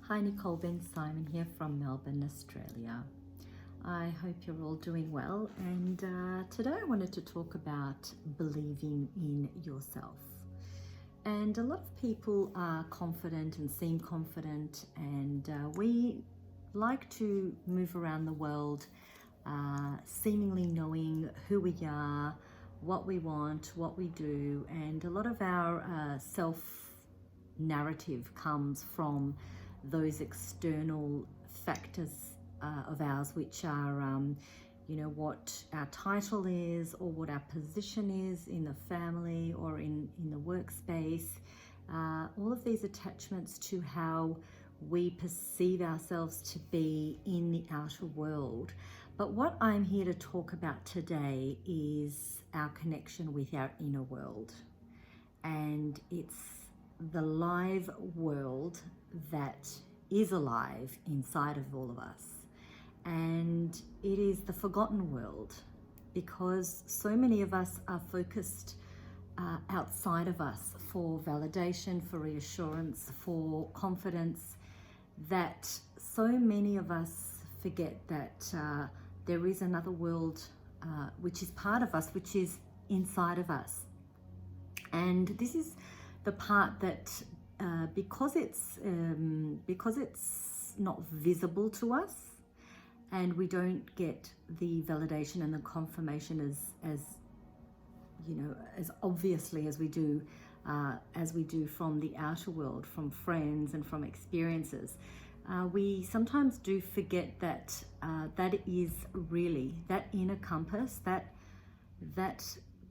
Hi, Nicole Ben Simon here from Melbourne, Australia. I hope you're all doing well, and today I wanted to talk about believing in yourself. And a lot of people are confident and seem confident, and we like to move around the world seemingly knowing who we are, what we want, what we do, and a lot of our self narrative comes from those external factors of ours, which are, what our title is, or what our position is in the family or in the workspace. All of these attachments to how we perceive ourselves to be in the outer world. But what I'm here to talk about today is our connection with our inner world. And it's the live world that is alive inside of all of us. And it is the forgotten world, because so many of us are focused outside of us for validation, for reassurance, for confidence, that so many of us forget that there is another world which is part of us, which is inside of us. And this is the part that because it's not visible to us, and we don't get the validation and the confirmation as obviously as we do from the outer world, from friends and from experiences, we sometimes do forget that that is really that inner compass, that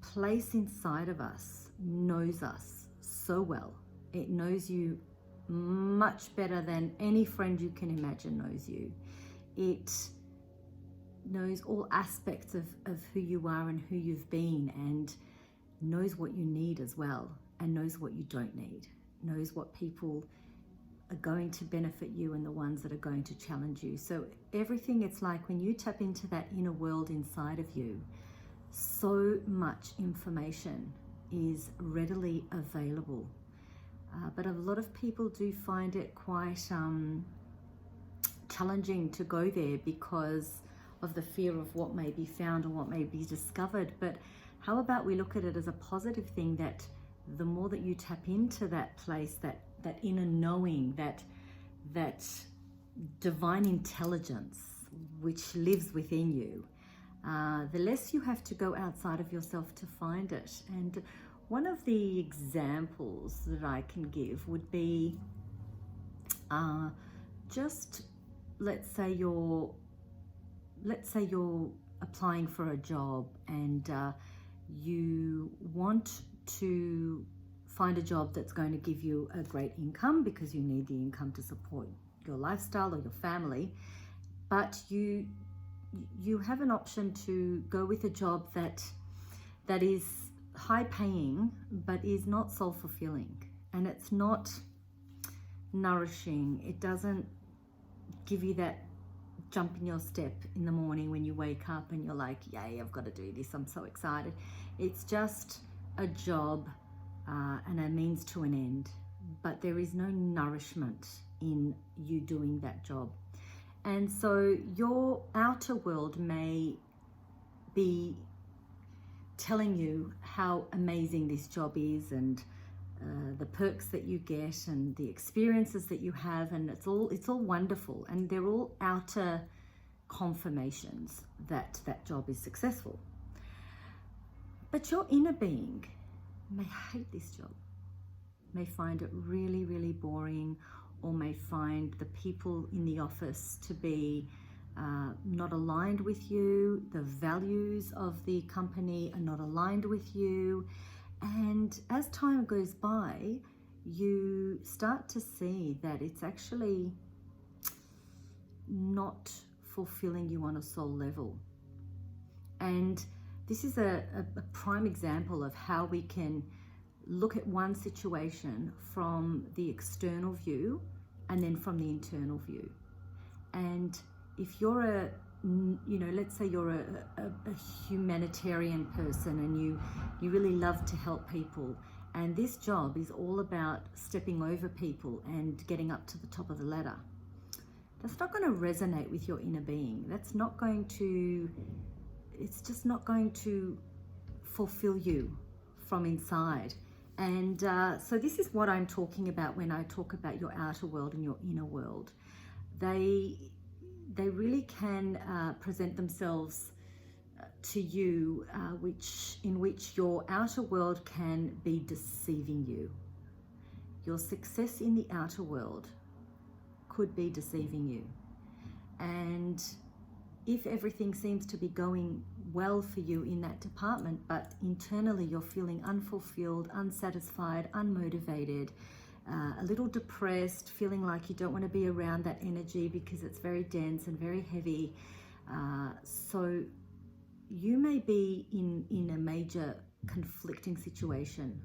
place inside of us knows us so well. It knows you much better than any friend you can imagine knows you. It knows all aspects of who you are and who you've been, and knows what you need as well, and knows what you don't need, knows what people are going to benefit you and the ones that are going to challenge you. So everything, it's like when you tap into that inner world inside of you, so much information is readily available. But a lot of people do find it quite challenging to go there because of the fear of what may be found or what may be discovered. But how about we look at it as a positive thing, that the more that you tap into that place, that inner knowing, that divine intelligence which lives within you, the less you have to go outside of yourself to find it. And one of the examples that I can give would be just let's say you're applying for a job, and you want to find a job that's going to give you a great income, because you need the income to support your lifestyle or your family. But you have an option to go with a job that is high paying but is not soul fulfilling, and it's not nourishing. It doesn't give you that jump in your step in the morning when you wake up and you're like, yay, I've got to do this, I'm so excited. It's just a job and a means to an end, but there is no nourishment in you doing that job. And so your outer world may be telling you how amazing this job is, and the perks that you get and the experiences that you have, and it's all wonderful, and they're all outer confirmations that that job is successful. But your inner being may hate this job, may find it really, really boring, or may find the people in the office to be not aligned with you. The values of the company are not aligned with you. And as time goes by, you start to see that it's actually not fulfilling you on a soul level. And this is a prime example of how we can look at one situation from the external view and then from the internal view. And if you're let's say you're a humanitarian person, and you really love to help people, And this job is all about stepping over people and getting up to the top of the ladder. That's not going to resonate with your inner being. It's just not going to fulfill you from inside. And so this is what I'm talking about when I talk about your outer world and your inner world. They really can present themselves to you, in which your outer world can be deceiving you. Your success in the outer world could be deceiving you. And if everything seems to be going well for you in that department, but internally you're feeling unfulfilled, unsatisfied, unmotivated, a little depressed, feeling like you don't want to be around that energy because it's very dense and very heavy. So you may be in a major conflicting situation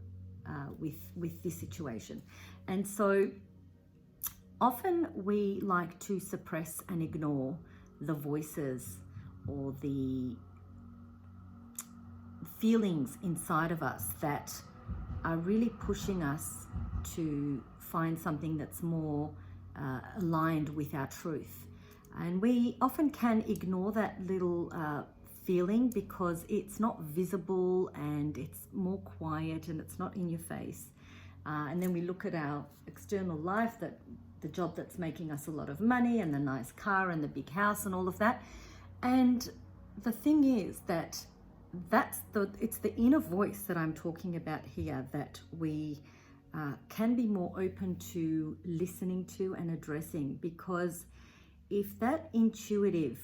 with this situation. And so often we like to suppress and ignore the voices or the feelings inside of us that are really pushing us to find something that's more aligned with our truth. And we often can ignore that little feeling because it's not visible and it's more quiet and it's not in your face. And then we look at our external life, that the job that's making us a lot of money and the nice car and the big house and all of that. And the thing is that it's the inner voice that I'm talking about here that we can be more open to listening to and addressing, because if that intuitive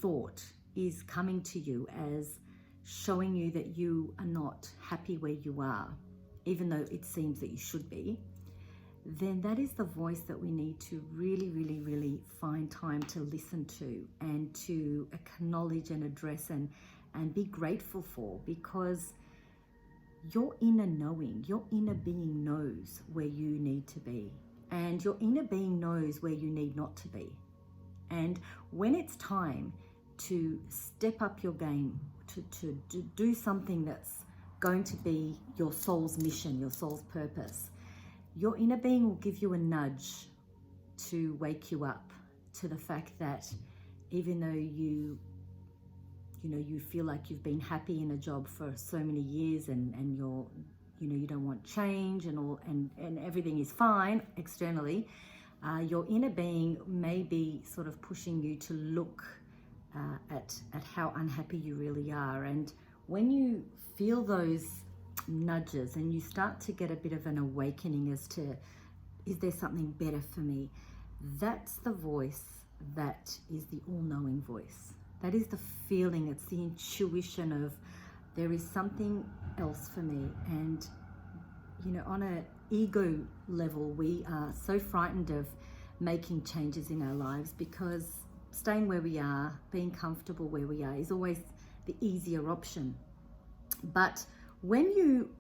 thought is coming to you as showing you that you are not happy where you are, even though it seems that you should be, then that is the voice that we need to really, really, really find time to listen to and to acknowledge and address and be grateful for, because your inner knowing, your inner being knows where you need to be, and your inner being knows where you need not to be. And when it's time to step up your game, to do something that's going to be your soul's mission, your soul's purpose, your inner being will give you a nudge to wake you up to the fact that even though you feel like you've been happy in a job for so many years and you don't want change and everything is fine externally, your inner being may be sort of pushing you to look at how unhappy you really are. And when you feel those nudges and you start to get a bit of an awakening as to, is there something better for me? That's the voice that is the all-knowing voice. That is the feeling, it's the intuition of there is something else for me. And on an ego level, we are so frightened of making changes in our lives because staying where we are, being comfortable where we are, is always the easier option. But when you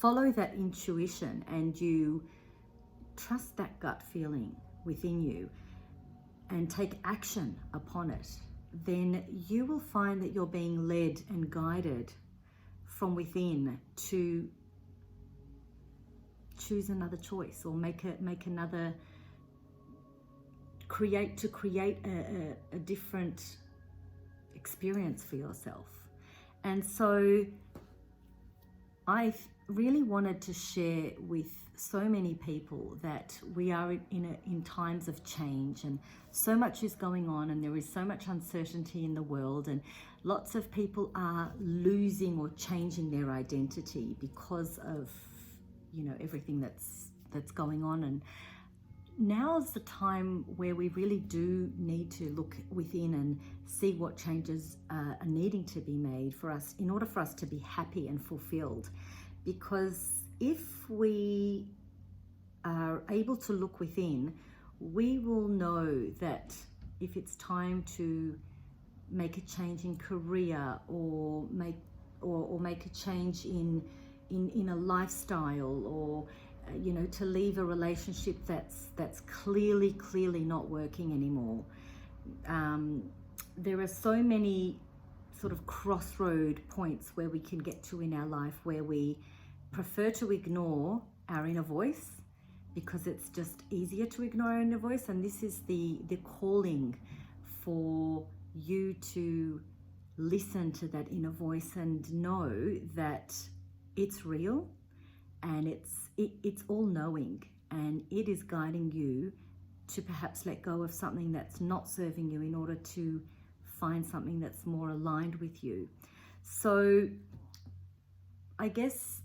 follow that intuition and you trust that gut feeling within you and take action upon it, then you will find that you're being led and guided from within to choose another choice or create a different experience for yourself. And so I really wanted to share with so many people that we are in times of change, and so much is going on, and there is so much uncertainty in the world, and lots of people are losing or changing their identity because of everything that's going on. And now's the time where we really do need to look within and see what changes are needing to be made for us in order for us to be happy and fulfilled. Because if we are able to look within, we will know that if it's time to make a change in career or make a change in a lifestyle, or to leave a relationship that's clearly not working anymore. There are so many sort of crossroad points where we can get to in our life where we prefer to ignore our inner voice because it's just easier to ignore our inner voice. And this is the calling for you to listen to that inner voice and know that it's real and it's all knowing, and it is guiding you to perhaps let go of something that's not serving you in order to find something that's more aligned with you. So I guess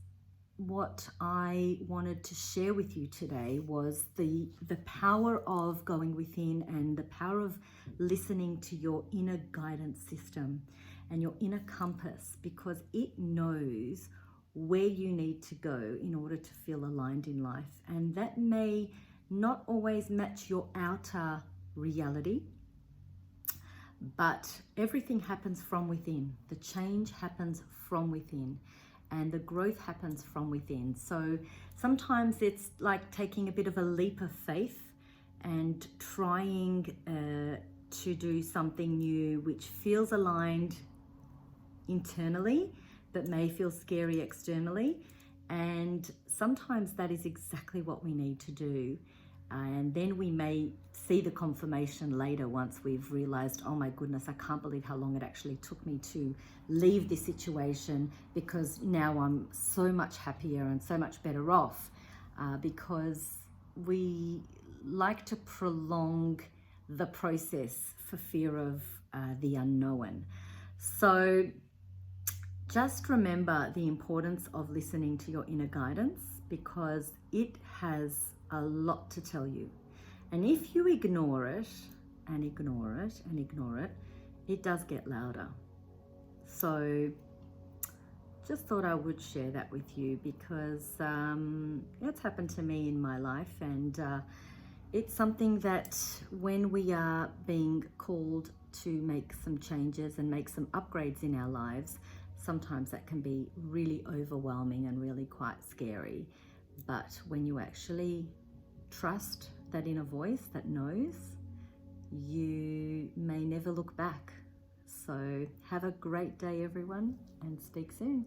what I wanted to share with you today was the power of going within and the power of listening to your inner guidance system and your inner compass, because it knows where you need to go in order to feel aligned in life. And that may not always match your outer reality, but everything happens from within. The change happens from within, and the growth happens from within. So sometimes it's like taking a bit of a leap of faith and trying to do something new which feels aligned internally but may feel scary externally. And sometimes that is exactly what we need to do. And then we may see the confirmation later once we've realized, oh my goodness, I can't believe how long it actually took me to leave this situation, because now I'm so much happier and so much better off, because we like to prolong the process for fear of the unknown. So just remember the importance of listening to your inner guidance, because it has a lot to tell you. And if you ignore it and ignore it and ignore it, it does get louder. So just thought I would share that with you, because it's happened to me in my life, and it's something that when we are being called to make some changes and make some upgrades in our lives, sometimes that can be really overwhelming and really quite scary. But when you actually trust that inner voice that knows, you may never look back. So have a great day, everyone, and speak soon.